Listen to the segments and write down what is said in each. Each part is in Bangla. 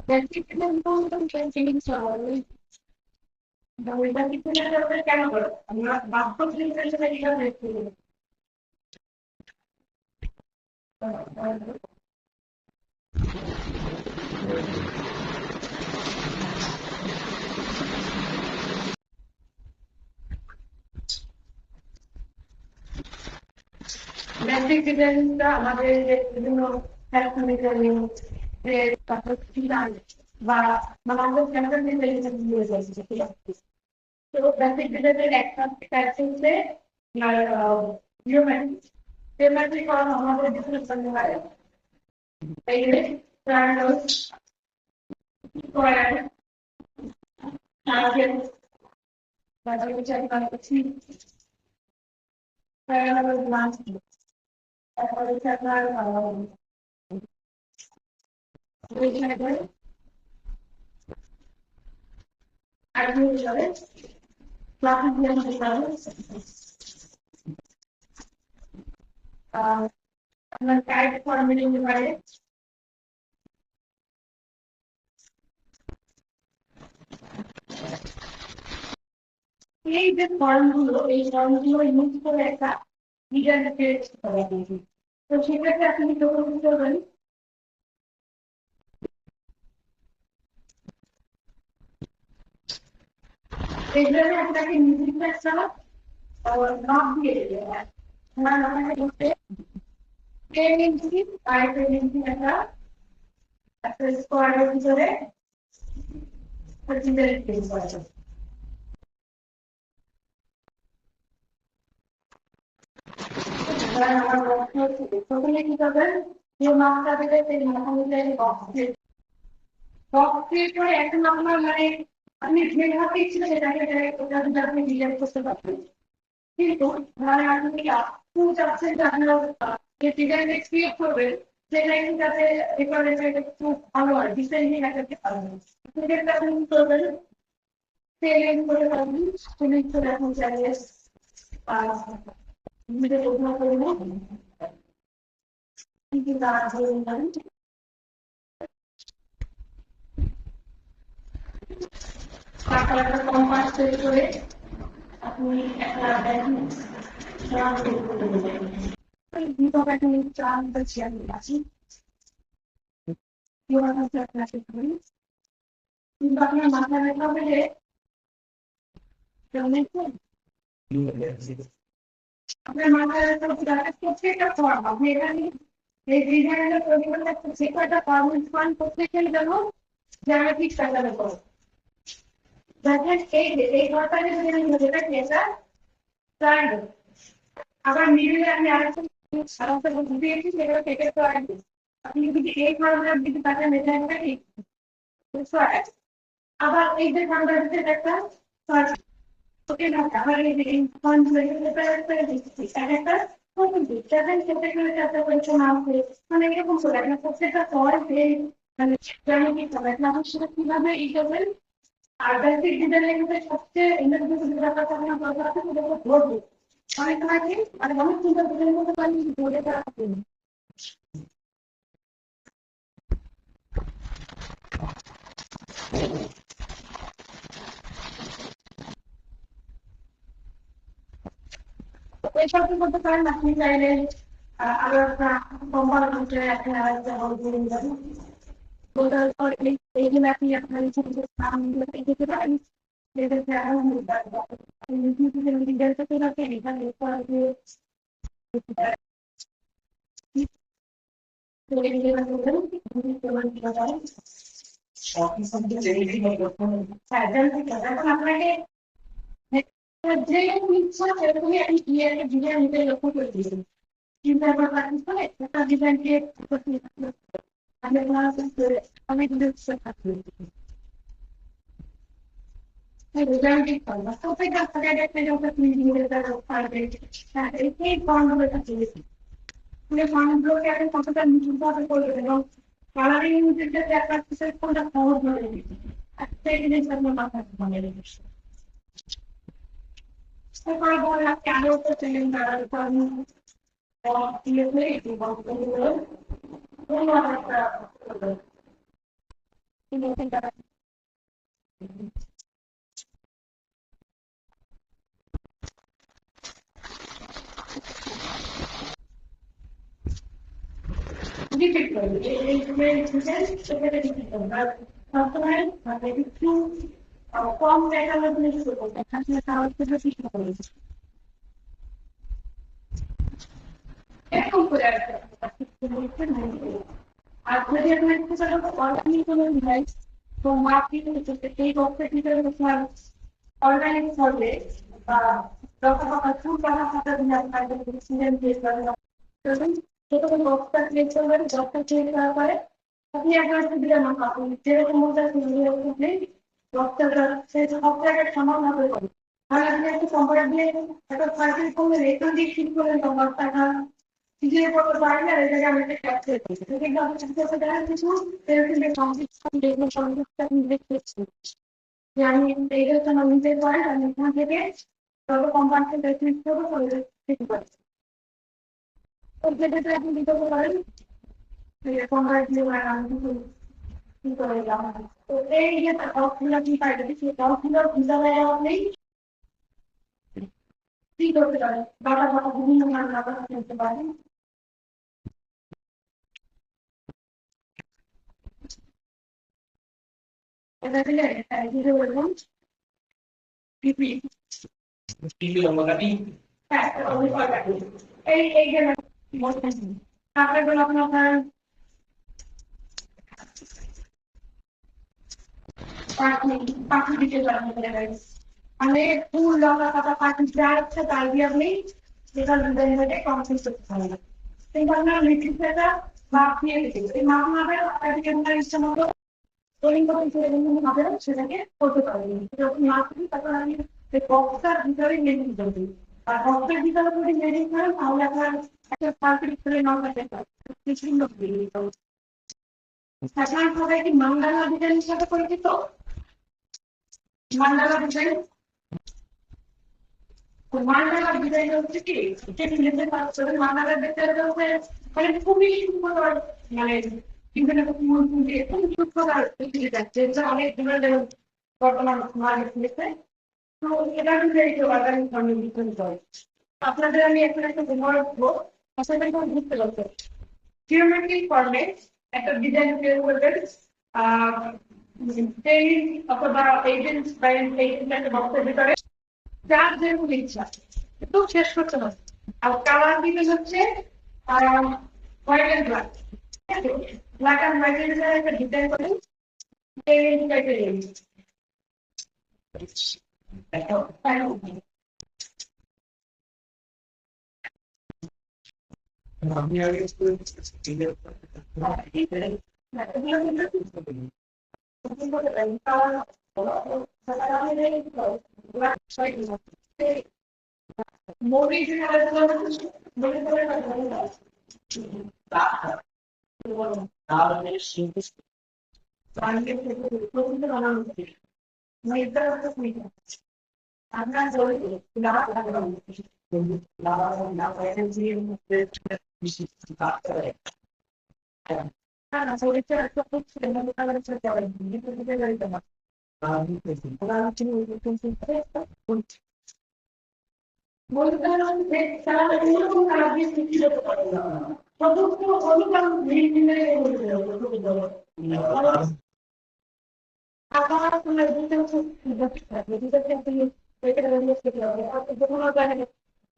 Berarti kita nonton training soal berarti kita dapat kan bapak kita sudah lihat itu. Berarti kita আমাদের বিভিন্ন হেলথ মেকানিজম তারপর ফিনাল বা আমাদের ক্যান্সার মেকানিজম দিয়ে যাচ্ছে ঠিক আছে তো ব্যাসিক ডিজাইনের একটা কাজ হচ্ছে হিউম্যান পেমেন্ট করা আমাদের ডিসকাশন হয় এই প্রাণস করার টার্গেট বাজারে চাই করছি প্যারালাল লাস্ট তারপরে আপনার আপনার টাইপ ফর্মেট নিতে পারে এই যে ফর্মগুলো এই ফর্মগুলো ইউজ করে একটা লিডার ক্রিয়েট করা যায় তো সেক্ষেত্রে আপনি যখন করবেন এগুলো আপনাকে নির্দিষ্ট একটা নাম দিয়ে দেবে আমার নামে বলতে ট্রেনিং আর ট্রেনিং একটা একটা স্কোয়াডের ভিতরে প্রথমে কি করবেন যে মাপটা পেলে সেই মাপ অনুযায়ী বক্স ক্রিয়েট করে এখন আপনার মানে আপনি যে ভাবে ইচ্ছে সেটাকে আপনি ডিজাইন করতে পারবেন কিন্তু মানে আপনি আপনি চাচ্ছেন যে আপনার যে ডিজাইন ক্রিয়েট করবেন সেটা কিন্তু যাতে একটু ভালো হয় ডিজাইনিং একটা পারবেন সেটা আপনি করবেন সেলিং করে পারবেন সেলিং করে এখন চালিয়ে ভিডিও তৈরি করবো কিন্তু তারা ধরুন একটা কম্পাস তৈরি করে আপনি একটা ব্যাংক চান বলছি আমি আছি কিন্তু আপনার মাথায় রাখতে হবে যে আপনার মাথায় রাখতে হবে প্রত্যেকটা ফর্ম আপনি এখানে এই ডিজাইনের তৈরি করলে প্রত্যেকটা ফর্ম প্রত্যেকের জন্য জ্যামিতিক প্যাটার্নে করো দেখেন এই ঘরটা যদি আমি যেটা পেয়েছা ট্রায়াঙ্গেল আবার মিডিলে আমি আরেকটা সাধারণত বুঝতে দিয়েছি সেগুলো কেটে তো আসবে আপনি যদি এই ধরনের দিকে তাকে মেজারটা ঠিক আবার এই যে ধরনের একটা ওকে না আবার এই যে ইনফর্ম একটা সেভেন ক্যাটাগরি একটা পরীক্ষা না হয়ে মানে এরকম করে একটা প্রত্যেকটা পর মানে যেমন কি হবে না সেটা কিভাবে ই করবেন আর বেসিক ডিজাইনের মধ্যে সবচেয়ে ইন্টারভিউ ব্যাপারটা আপনার দরকার আছে সেটা হলো বোর্ড অনেক সময় কি মানে অনেক চিন্তা ডিজাইন করতে পারি বোর্ডে তারা এইসব কি করতে পারেন আপনি চাইলে আরো একটা কোম্পানি করতে একটা বোর্ডের পর এইগুলো আপনি আপনার নামগুলো দিতে পারেন আপনাকে যে ইচ্ছা সেরকমই আপনি ডিজাইন নিতে লক্ষ্য করে দিয়েছেন চিন্তা করা করে একটা ডিজাইন দিয়ে আমি কিন্তু প্রত্যেকটা একটা যখন এই ফর্মগুলো চেয়েছি ফর্মগুলোকে এখন কতটা নিচুভাবে করবে এবং কালারিং একটা কোনটা সহজ হয়ে গেছে একটা জিনিস আপনার মাথায় মনে রেখেছে তারপরে বললাম আরো তো ছিলেন তারা Repeat করবে এই সেখানে রিপিট করবে আর সবসময় মানে একটু কম জায়গার মধ্যে শুরু করবে এখানে তাহলে চেষ্টা করবে এরকম করে আর যদি আপনি একটু অর্গানিক কোনো ডিভাইস তো মার্কেট এই বক্সের ভিতরে আপনার অর্গানিক করলে বা যখন আপনার ফুল করা হাতে আপনার সিজন দিয়ে ছোট করে বক্সটা ক্লিক করবেন বক্সটা ক্লিক করার পরে আপনি একবার দিলেন না আপনি যেরকম মজা আপনি বক্সটা সেই সফটওয়্যারের সমান ভাবে করবেন তাহলে আপনি একটা কম্পিউটার দিয়ে একটা সার্কিট করলে রেকর্ড দিয়ে ক্লিক করলেন বক্সটা সিজনের পর বাইরে আর এই জায়গায় আমি একটা ক্যাপচার করেছি কিন্তু আমি চিন্তা দেখা কিছু এরকম কম্পিটিশন দেখবেন সংযুক্ত দেখতেছি যে আমি এইটা তো নিজে করে আমি এখান থেকে সব কোম্পানিতে ক্লিক করবো করে ঠিক পাচ্ছি যেটাতে আপনি দিতে পারেন কোম্পানি দিয়ে আমি কি করে তো এই যে অফগুলো কি পাই যদি সেই অফগুলো ভিসা দেয় আপনি কি করতে পারেন বাটা বাটা বিভিন্ন ধরনের বাটা করতে পারেন এটা দিলে দিতে বলবেন পিপি পিপি লম্বাটি হ্যাঁ এই এই যে তারপরে বলে আপনার পাখি দিতে পারেন মানে ফুল লঙ্কা পাতা পাখি যা হচ্ছে তাই দিয়ে আপনি যেটা ডিজাইন কমপ্লিট করতে পারেন কিন্তু আপনার লিখিতটা মাপ দিয়ে দিতে এই মাপ মাপের আপনার ইচ্ছা মতো সেটাকে করতে পারবেন যখন মাপ দিই তখন আমি এই বক্সটার ভিতরে মেডিং করবি আর বক্সের ভিতরে যদি মেডিং করেন তাহলে আপনার একটা সার্কিট করে নর্মাল সুন্দর আপনার সবাই কি মান্ডালা ডিজাইনের সাথে পরিচিত মান্ডালা ডিজাইন মান্ডালা ডিজাইন হচ্ছে কি মান্ডালা ডিজাইন হচ্ছে মানে খুবই সুন্দর মানে বিভিন্ন অনেক ধরনের বর্তমান মার্কেটপ্লেসে তো এটা কিন্তু আপনাদের আমি এখন একটা ব্যবহার করবো আসলে বুঝতে পারছি জিওমেট্রিক ফর্মে একটা ডিজাইন তৈরি করবেন অথবা এজেন্ট বা এজেন্ট একটা বক্সের ভিতরে যার যেরকম ইচ্ছা একটু শেষ করতে হবে আর কালার দিবেন হচ্ছে white and black black and white এর একটা ডিজাইন করেন এই টাইপের আমি আগে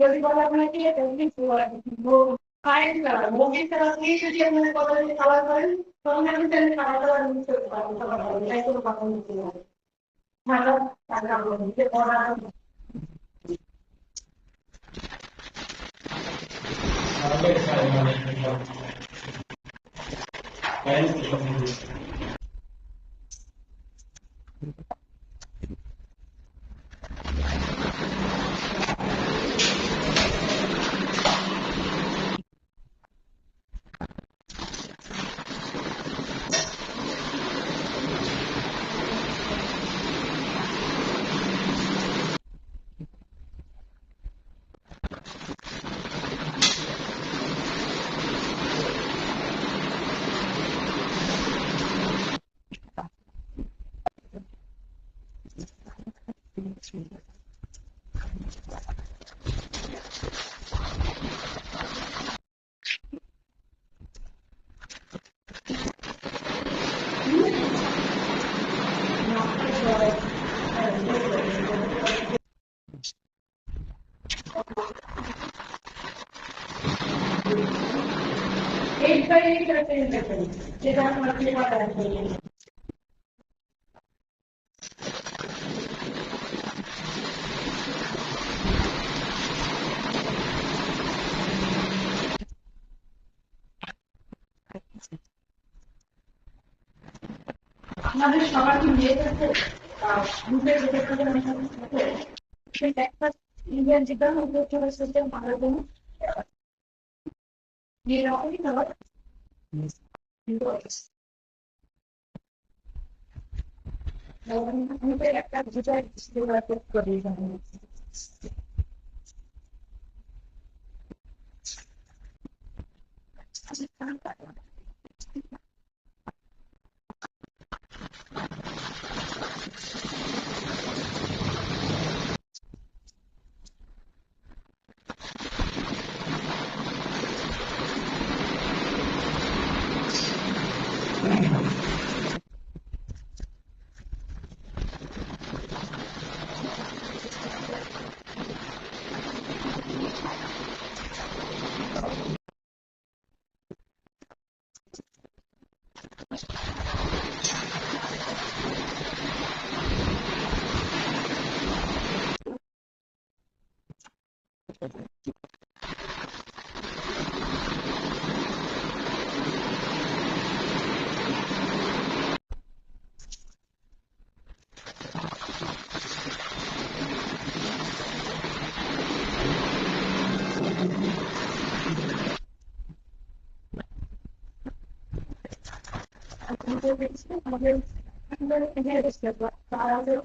যদি বলে আপনাকে মুভি খেলা দিয়ে যদি আপনার কথা খাওয়া করেন তখন আমি তাহলে খাওয়া দাওয়া নিতে পারবো তাই কোনো কথা নিতে হবে ভালো তাহলে আমরা নিতে পড়া যেটা আমার আমাদের সবার কি নিয়ে গেছে গ্রুপের একটা ইন্ডিয়ান যেটা সিস্টেম করার জন্য এরকমই তো গ্রুপের একটা যেটা করি আমাদের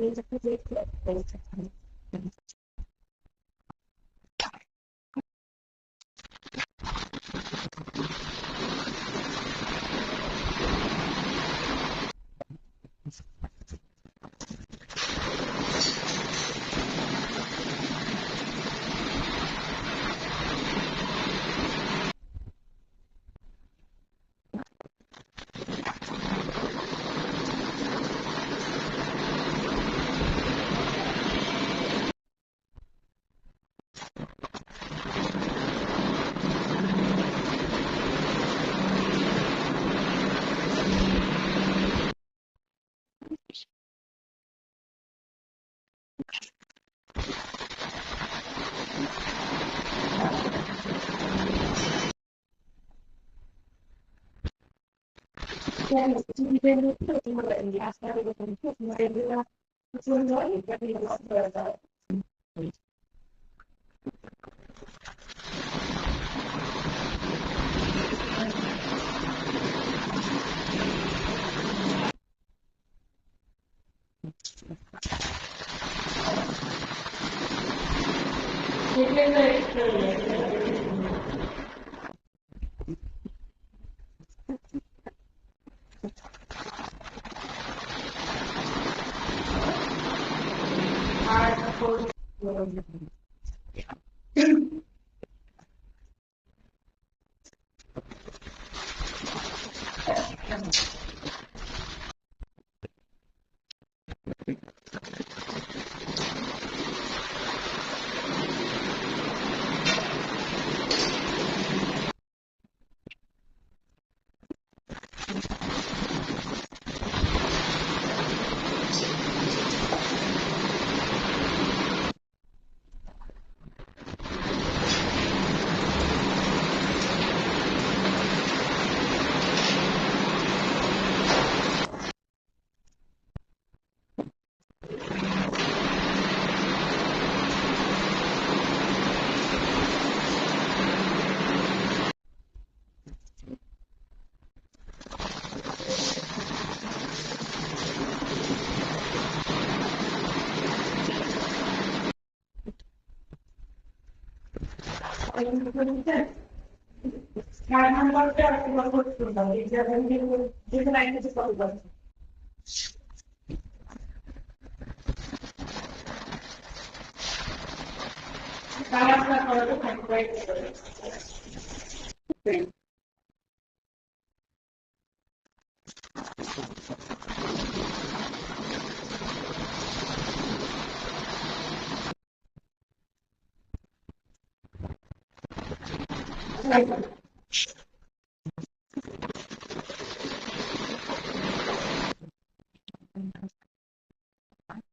আপনার খরচও থাকবে।